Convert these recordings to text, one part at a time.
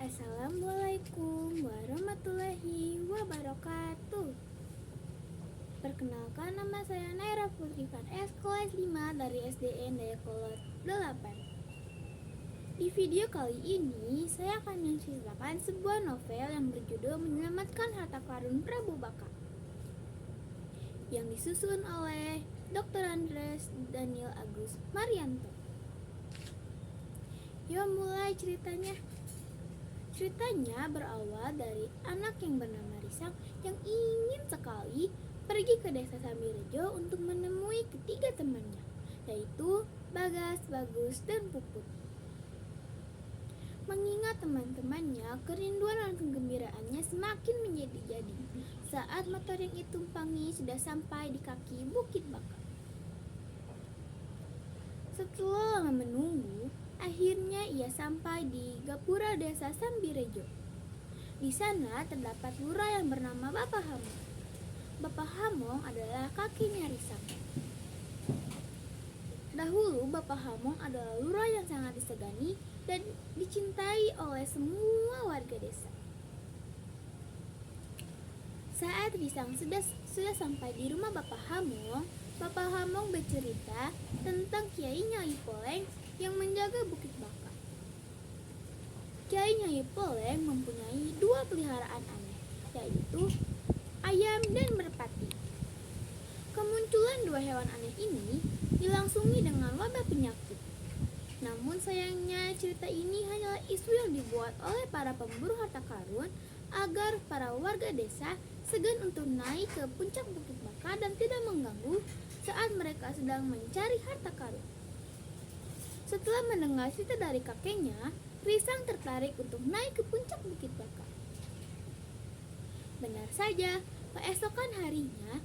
Assalamualaikum warahmatullahi wabarakatuh. Perkenalkan, nama saya Naira Putri Van S, kelas 5 dari SDN Dayakolot 8. Di video kali ini, saya akan menceritakan sebuah novel yang berjudul Menyelamatkan Harta Karun Prabu Baka, yang disusun oleh Dr. Andres Daniel Agus Marianto. Yuk mulai ceritanya. Ceritanya berawal dari anak yang bernama Risang yang ingin sekali pergi ke desa Sambirejo untuk menemui ketiga temannya, yaitu Bagas, Bagus, dan Puput. Mengingat teman-temannya, kerinduan dan kegembiraannya semakin menjadi-jadi saat motor yang ditumpangi sudah sampai di kaki Bukit Baka. Setelah lama menunggu, akhirnya ia sampai di Gapura desa Sambirejo. Di sana terdapat lurah yang bernama Bapak Hamong. Bapak Hamong adalah kakeknya Risang. Dahulu Bapak Hamong adalah lurah yang sangat disegani dan dicintai oleh semua warga desa. Saat Risang sudah sampai di rumah Bapak Hamong bercerita tentang Kiai Nyai Poleng yang menjaga Bukit Baka. Kiai Nyai Poleng mempunyai 2 peliharaan aneh, yaitu ayam dan merpati. Kemunculan 2 hewan aneh ini dilangsungi dengan wabah penyakit. Namun sayangnya cerita ini hanyalah isu yang dibuat oleh para pemburu harta karun agar para warga desa segan untuk naik ke puncak Bukit Baka dan tidak mengganggu saat mereka sedang mencari harta karun. Setelah mendengar cerita dari kakeknya, Risang tertarik untuk naik ke puncak Bukit Baka. Benar saja, keesokan harinya,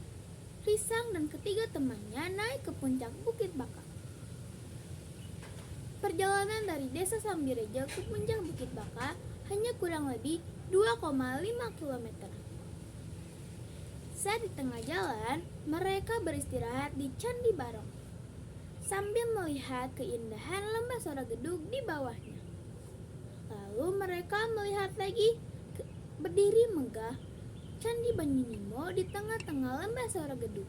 Risang dan ketiga temannya naik ke puncak Bukit Baka. Perjalanan dari desa Sambirejo ke puncak Bukit Baka hanya kurang lebih 2,5 km. Saat di tengah jalan, mereka beristirahat di Candi Barong sambil melihat keindahan lembah Soragedug di bawahnya. Lalu mereka melihat lagi berdiri megah Candi Banyunimo di tengah-tengah lembah Soragedug.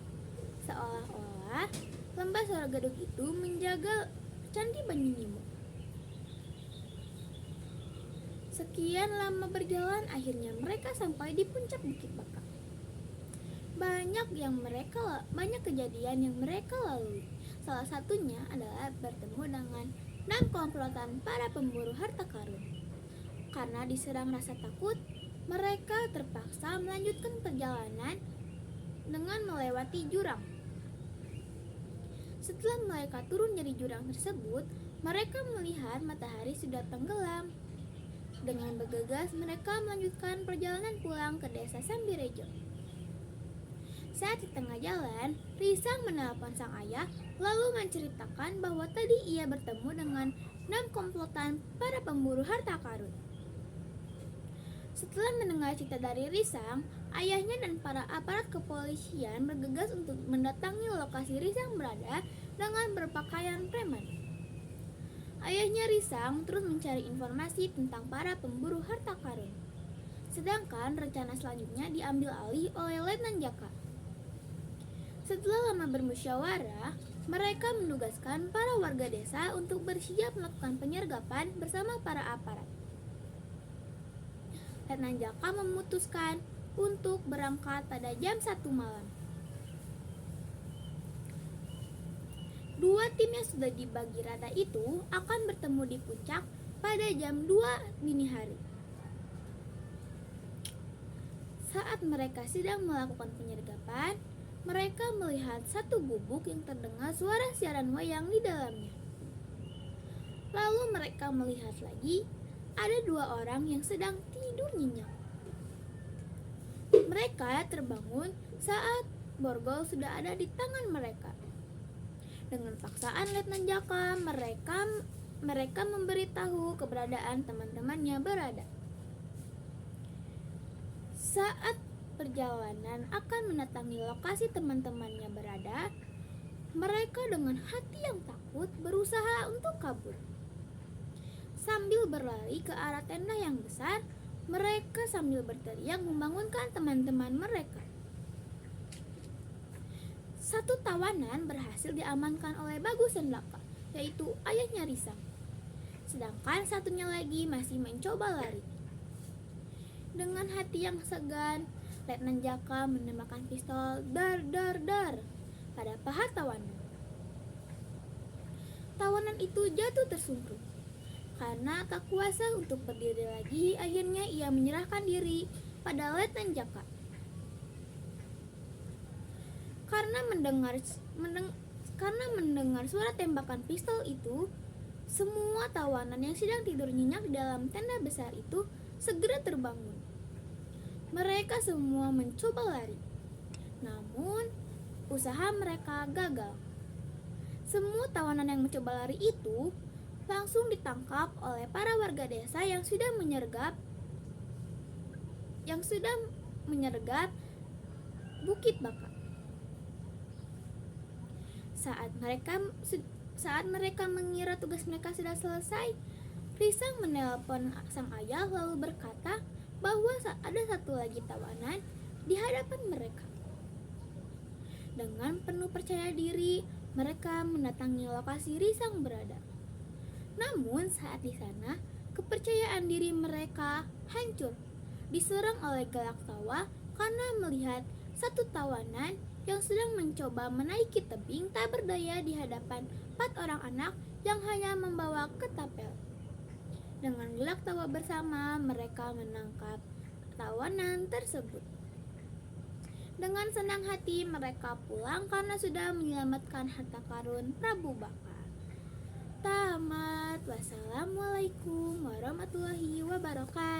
Seolah-olah lembah Soragedug itu menjaga Candi Banyunimo. Sekian lama berjalan, akhirnya mereka sampai di puncak Bukit Baka. Banyak kejadian yang mereka lalui. Salah satunya adalah bertemu dengan 6 komplotan para pemburu harta karun. Karena diserang rasa takut, mereka terpaksa melanjutkan perjalanan dengan melewati jurang. Setelah mereka turun dari jurang tersebut, mereka melihat matahari sudah tenggelam. Dengan bergegas, mereka melanjutkan perjalanan pulang ke desa Sambirejo. Saat di tengah jalan, Risang menelpon sang ayah lalu menceritakan bahwa tadi ia bertemu dengan 6 komplotan para pemburu harta karun. Setelah mendengar cerita dari Risang, ayahnya dan para aparat kepolisian bergegas untuk mendatangi lokasi Risang berada dengan berpakaian preman. Ayahnya Risang terus mencari informasi tentang para pemburu harta karun. Sedangkan rencana selanjutnya diambil alih oleh Letnan Jaka. Setelah lama bermusyawarah, mereka menugaskan para warga desa untuk bersiap melakukan penyergapan bersama para aparat. Letnan Jaka memutuskan untuk berangkat pada jam 1 malam. 2 tim yang sudah dibagi rata itu akan bertemu di puncak pada jam 2 dini hari. Saat mereka sedang melakukan penyergapan, mereka melihat satu gubuk yang terdengar suara siaran wayang di dalamnya. Lalu mereka melihat lagi ada 2 orang yang sedang tidur nyenyak. Mereka terbangun saat borgol sudah ada di tangan mereka. Dengan paksaan Letnan Jaka, mereka memberitahu keberadaan teman-temannya berada. Saat perjalanan akan mendatangi lokasi teman-temannya berada, mereka dengan hati yang takut berusaha untuk kabur. Sambil berlari ke arah tenda yang besar, mereka sambil berteriak membangunkan teman-teman mereka. Satu tawanan berhasil diamankan oleh Bagus dan Laka, yaitu ayahnya Risang. Sedangkan satunya lagi masih mencoba lari. Dengan hati yang segan, Letnan Jaka menembakkan pistol dar pada paha tawanan. Tawanan itu jatuh tersungkur. Karena tak kuasa untuk berdiri lagi, akhirnya ia menyerahkan diri pada Letnan Jaka. Karena mendengar suara tembakan pistol itu, semua tawanan yang sedang tidur nyenyak di dalam tenda besar itu segera terbangun. Mereka semua mencoba lari, namun usaha mereka gagal. Semua tawanan yang mencoba lari itu langsung ditangkap oleh para warga desa yang sudah menyergap Bukit Baka. Saat mereka mengira tugas mereka sudah selesai, Risang menelpon sang ayah lalu berkata bahwa ada satu lagi tawanan di hadapan mereka. Dengan penuh percaya diri, mereka mendatangi lokasi Risang berada. Namun saat di sana, kepercayaan diri mereka hancur, diserang oleh galak tawa karena melihat satu tawanan yang sedang mencoba menaiki tebing tak berdaya di hadapan 4 orang anak yang hanya membawa ketapel. Dengan gelak tawa bersama, mereka menangkap tawanan tersebut. Dengan senang hati mereka pulang karena sudah menyelamatkan harta karun Prabu Baka. Tamat. Wassalamualaikum warahmatullahi wabarakatuh.